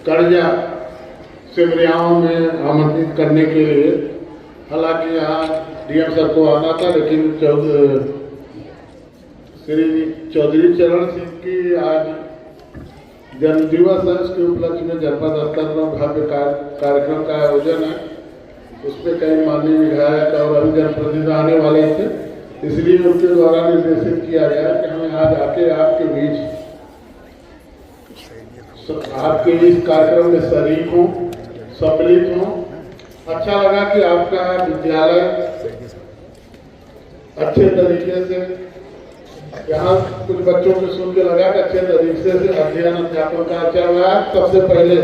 कड़िया सिमरियाओं में आमंत्रित करने के लिए, हालांकि यहाँ डीएम सर को आना था, लेकिन श्री चौधरी चरण सिंह की आज जन्म दिवस है, उसके उपलक्ष्य में जनपद स्तर पर भव्य कार्यक्रम का आयोजन है। उसमें कई माननीय विधायक और अन्य जनप्रतिनिधि आने वाले थे, इसलिए उनके द्वारा निर्देशित किया गया कि हमें आज आके आपके बीच आपके इस कार्यक्रम में शरीक हूँ, सम्मिलित हूँ। अच्छा लगा कि आपका विद्यालय अच्छे तरीके से, यहाँ कुछ बच्चों को सुन के लगा कि अच्छे तरीके से अध्ययन अध्यापन का चल रहा है। सबसे पहले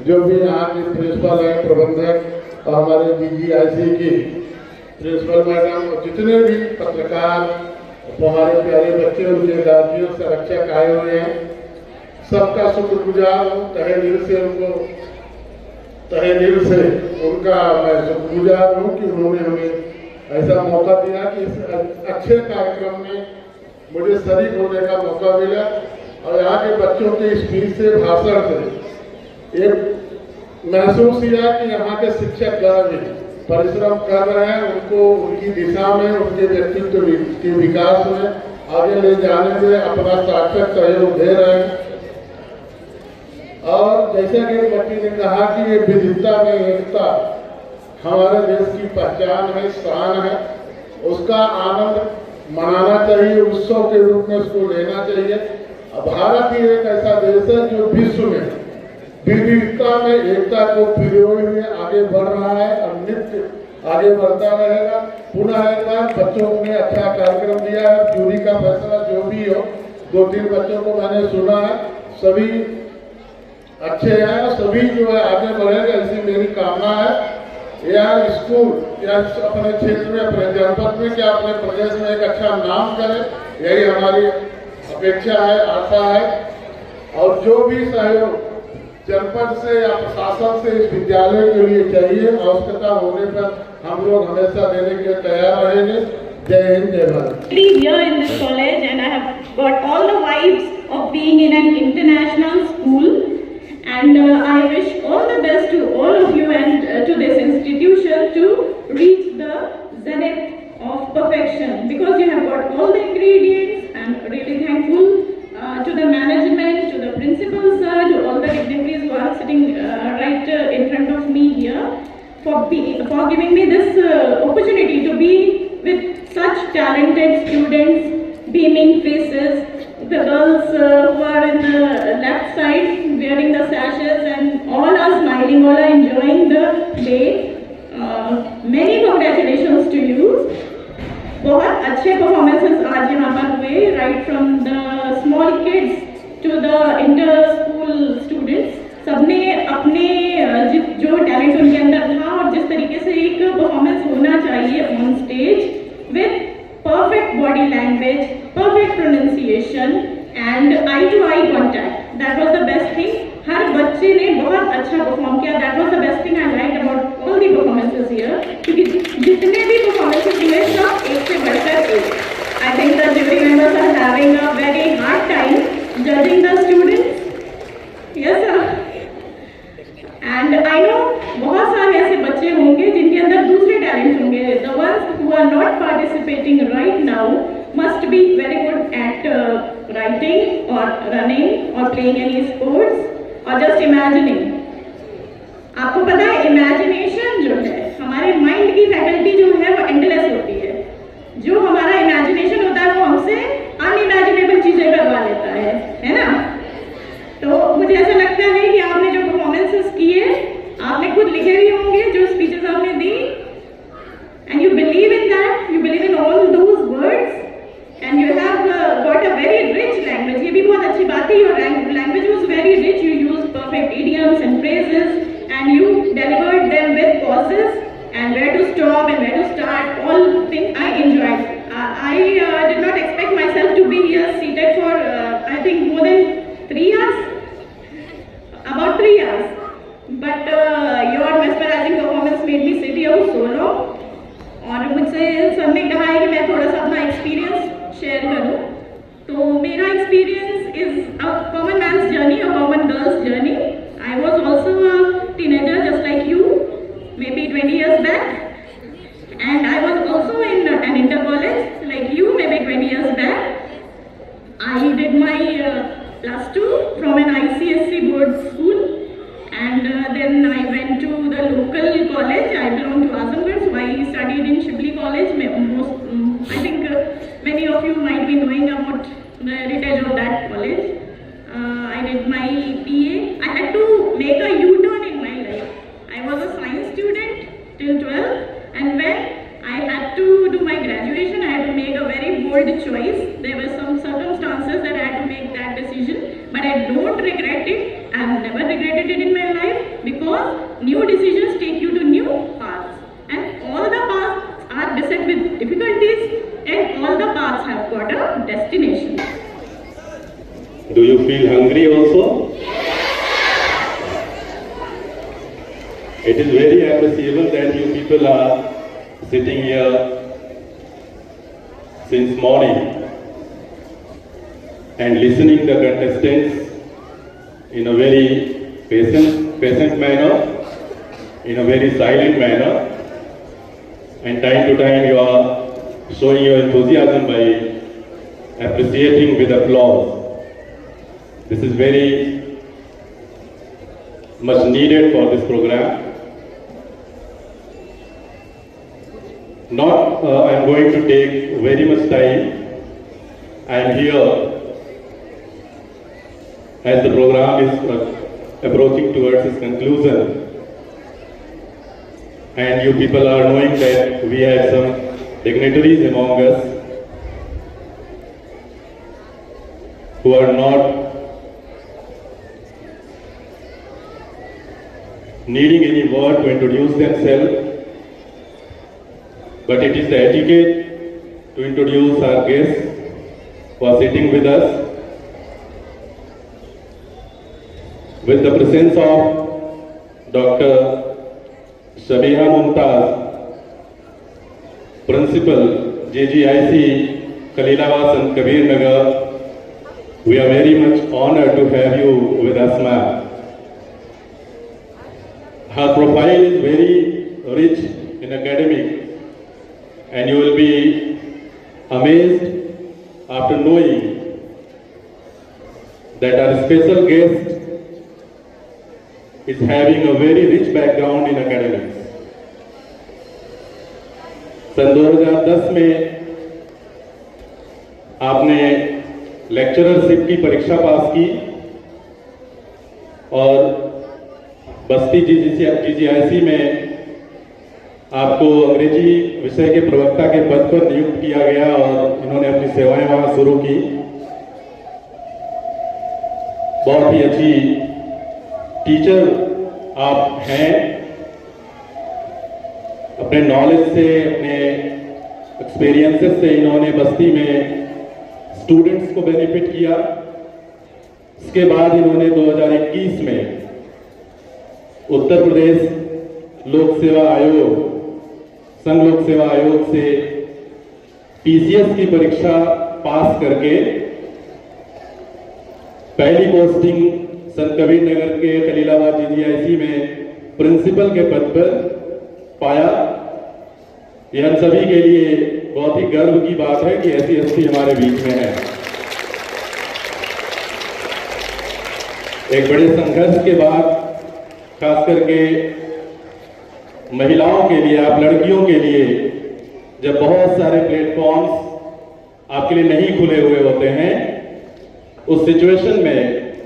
जो भी यहाँ के प्रिंसिपल है, प्रबंधक और हमारे DGIC की प्रिंसिपल मैडम और जितने भी पत्रकार हमारे प्यारे बच्चे उनके गार्जियन संरक्षक आए हुए हैं, सबका शुक्रगुजार हूँ। तहे दिल से उनका मैं शुक्रगुजार हूँ कि उन्होंने हमें ऐसा मौका दिया कि इस अच्छे कार्यक्रम में मुझे शरीक होने का मौका मिला। और यहाँ के बच्चों के स्पीच से, भाषण से एक महसूस किया कि यहाँ के शिक्षक गण परिश्रम कर रहे हैं, उनको उनकी दिशा में, उनके व्यक्तित्व के विकास में आगे ले जाने में अपना सार्थक सहयोग दे रहे हैं। और जैसे कि बच्ची ने कहा कि ये विविधता में एकता हमारे देश की पहचान है, शान है, उसका आनंद मनाना चाहिए, उत्सव के रूप में उसको लेना चाहिए। भारत ही एक ऐसा देश है जो विश्व में विविधता में एकता को पिरोए हुए आगे बढ़ रहा है और नित्य आगे बढ़ता रहेगा। पुनः एक बार बच्चों ने अच्छा कार्यक्रम दिया है। जूरी का फैसला जो भी हो, 2-3 बच्चों को मैंने सुना है, सभी अच्छे हैं, सभी जो है आगे बढ़ेगा, ऐसी मेरी कामना है। या स्कूल या अपने क्षेत्र में, अपने जनपद में, क्या अपने प्रदेश में एक अच्छा नाम करे, यही हमारी अपेक्षा है, आशा है। और जो भी सहयोग जनपद से या प्रशासन से इस विद्यालय के लिए चाहिए, आवश्यकता होने पर हम लोग हमेशा देने के लिए तैयार रहेंगे। जय हिंद, जय Bharat. Here in this college, and I have got all the vibes of being in an international school, and I wish all the best to all of you and to this institution to reach the zenith of perfection, because you have got all the ingredients. I'm really thankful to the management, to the principal sir, to all the dignitaries who are sitting right in front of me here, for giving me this opportunity to be with such talented students, beaming faces. The girls who are in the left side wearing the sashes, and all are smiling, all are enjoying the day. Many congratulations to you. बहुत अच्छे performances आज यहाँ पर हुए, right from the small kids to the inter school students. सबने अपने जो talent उनके अंदर था और जिस तरीके से एक परफॉर्मेंस होना चाहिए on stage, with perfect body language, perfect pronunciation and eye-to-eye contact. That was the best thing. हर बच्चे ने बहुत अच्छा परफॉर्म किया. That was the best thing I liked about all the performances here. क्योंकि जितने भी performances हुए सब एक से बढ़कर एक. I think the jury members are having a very hard time judging the students. Yes sir. And I know बहुत सारे ऐसे बच्चे होंगे जिनके अंदर दूसरे टैलेंट्स होंगे. The ones who are not participating right now must be very good at writing or running or playing any sports or just imagining. आपको पता है इमेजिनेशन जो है, हमारे माइंड की फैकल्टी जो है वो एंडलेस होती है. जो हमारा इमेजिनेशन होता है वो हमसे अनइमेजिनेबल चीजें करवा लेता है ना. तो मुझे ऐसा लगता है कि आपने जो परफॉर्मेंसेस किए, आपने खुद लिखे भी होंगे जो स्पीचेस आपने दी, and you believe in that, you believe in all those words, and you have got a very rich language. ये भी बहुत अच्छी बात है. Your language was very rich. You used perfect idioms and phrases, and you delivered them with pauses and where to stop and where to start. All things I enjoyed. I did not expect myself to be here seated for I think more than 3 hours. About 3 hours, but your mesmerizing performance made me sit here so long. और मुझसे सबने कहा है कि मैं थोड़ा सा अपना एक्सपीरियंस शेयर करूं. तो मेरा experience is a common man's journey, a common girl's journey. I was college. I belong to Azamgarh, so I studied in Shibli College. I think many of you might be knowing about the heritage of that college. I did my BA. I had to make a U-turn in my life. I was a science student till 12, and when I had to do my graduation, I had to make a very bold choice. There were some circumstances that I had to make that decision, but I don't regret it. I have never regretted it in my life, because new decisions take you to new paths, and all the paths are beset with difficulties, and all the paths have got a destination. Do you feel hungry also? It is very appreciable that you people are sitting here since morning and listening the contestants in a very patient manner, in a very silent manner, and time to time you are showing your enthusiasm by appreciating with applause. This is very much needed for this program. I am going to take very much time. I am here as the program is approaching towards its conclusion, and you people are knowing that we have some dignitaries among us who are not needing any word to introduce themselves, but it is the etiquette to introduce our guests who are sitting with us. With the presence of Dr. Shabiha Mumtaz, Principal, JGIC, Khalilabad Sant Kabir Nagar, we are very much honored to have you with us, ma'am. Her profile is very rich in academic, and you will be amazed after knowing that our special guest is having a very rich background in academics. सन 2010 में आपने lecturership की परीक्षा पास की और बस्ती GGIC में आपको अंग्रेजी विषय के प्रवक्ता के पद पर नियुक्त किया गया और इन्होंने अपनी सेवाएं वहां शुरू की। बहुत ही अच्छी टीचर आप हैं। अपने नॉलेज से, अपने एक्सपीरियंसेस से इन्होंने बस्ती में स्टूडेंट्स को बेनिफिट किया। इसके बाद इन्होंने 2021 में उत्तर प्रदेश लोक सेवा आयोग, संघ लोक सेवा आयोग से पीसीएस की परीक्षा पास करके पहली पोस्टिंग संत कबीर नगर के खलीलाबाद जीजीआईसी में प्रिंसिपल के पद पर पाया। यह हम सभी के लिए बहुत ही गर्व की बात है कि ऐसी हस्ती हमारे बीच में है। एक बड़े संघर्ष के बाद, खास करके महिलाओं के लिए, आप लड़कियों के लिए, जब बहुत सारे प्लेटफॉर्म्स आपके लिए नहीं खुले हुए होते हैं, उस सिचुएशन में,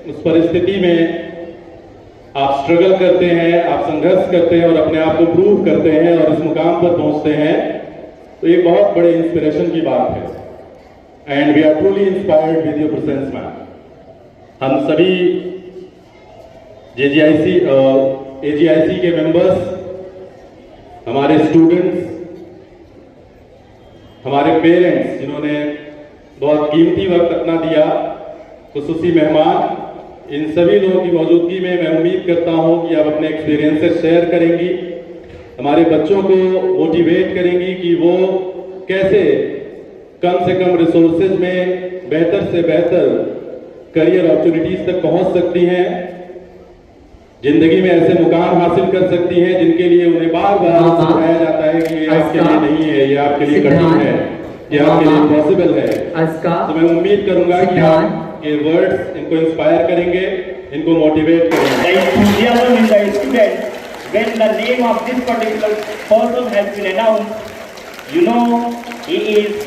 उस परिस्थिति में आप स्ट्रगल करते हैं, आप संघर्ष करते हैं और अपने आप को प्रूव करते हैं और इस मुकाम पर पहुंचते हैं, तो ये बहुत बड़े इंस्पिरेशन की बात है। And we are truly inspired with your presence ma'am. हम सभी जेजीआईसी और एजीआईसी के मेंबर्स, हमारे स्टूडेंट्स, हमारे पेरेंट्स जिन्होंने बहुत कीमती वक्त अपना दिया, खुसूसी मेहमान, इन सभी लोगों की मौजूदगी में मैं उम्मीद करता हूं कि आप अपने एक्सपीरियंसेस शेयर करेंगी, हमारे बच्चों को मोटिवेट करेंगी कि वो कैसे कम से कम रिसोर्सेज में बेहतर से बेहतर करियर अपॉर्चुनिटीज तक पहुंच सकती हैं, जिंदगी में ऐसे मुकाम हासिल कर सकती हैं जिनके लिए उन्हें बार बार समझाया जाता है कि ये आपके लिए नहीं है, ये आपके लिए कठिन है, ये आपके लिए पॉसिबल है। तो मैं उम्मीद करूंगा कि आप ये वर्ड्स इनको इंस्पायर करेंगे, इनको मोटिवेट करेंगे। The enthusiasm in the students when the name of this particular person has been announced, you know, he is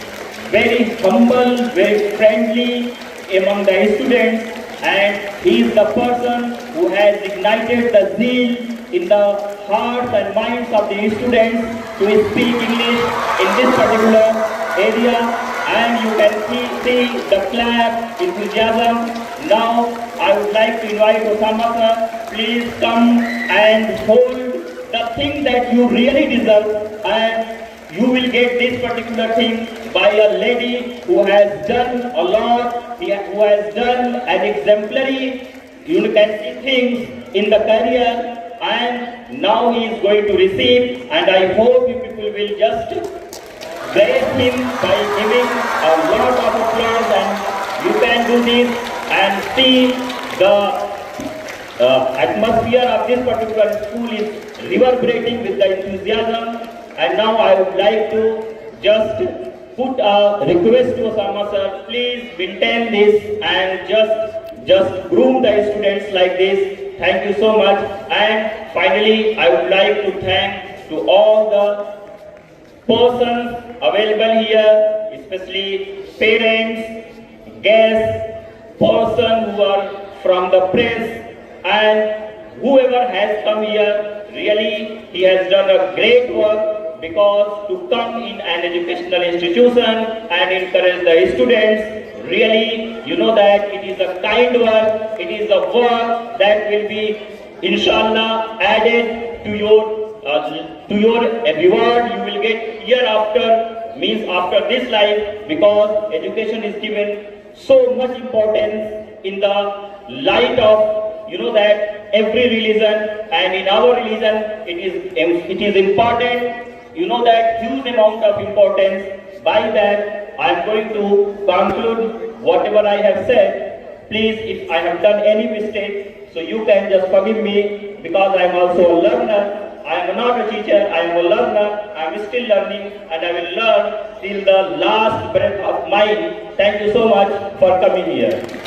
very humble, very friendly among the students, and he is the person who has ignited the zeal in the hearts and minds of the students to speak English in this particular area. And you can see the clap, enthusiasm. Now I would like to invite Osama sir, please come and hold the thing that you really deserve, and you will get this particular thing by a lady who has done a lot, who has done an exemplary, you can see things in the career, and now he is going to receive, and I hope you people will just praise him by giving a lot of applause, and you can do this and see the atmosphere of this particular school is reverberating with the enthusiasm. And now I would like to just put a request to Osama sir, please maintain this and just groom the students like this. Thank you so much. And finally, I would like to thank to all the persons available here, especially parents, guests, persons who are from the press, and whoever has come here. Really, he has done a great work, because to come in an educational institution and encourage the students, really, you know that it is a kind work, it is a work that will be, inshallah, added to your reward you will get hereafter, means after this life, because education is given so much importance in the light of, you know that every religion, and in our religion it is important, you know that huge amount of importance. By that I am going to conclude whatever I have said. Please, if I have done any mistake, so you can just forgive me, because I am also a learner. I am not a teacher, I am a learner. I am still learning, and I will learn till the last breath of mine. Thank you so much for coming here.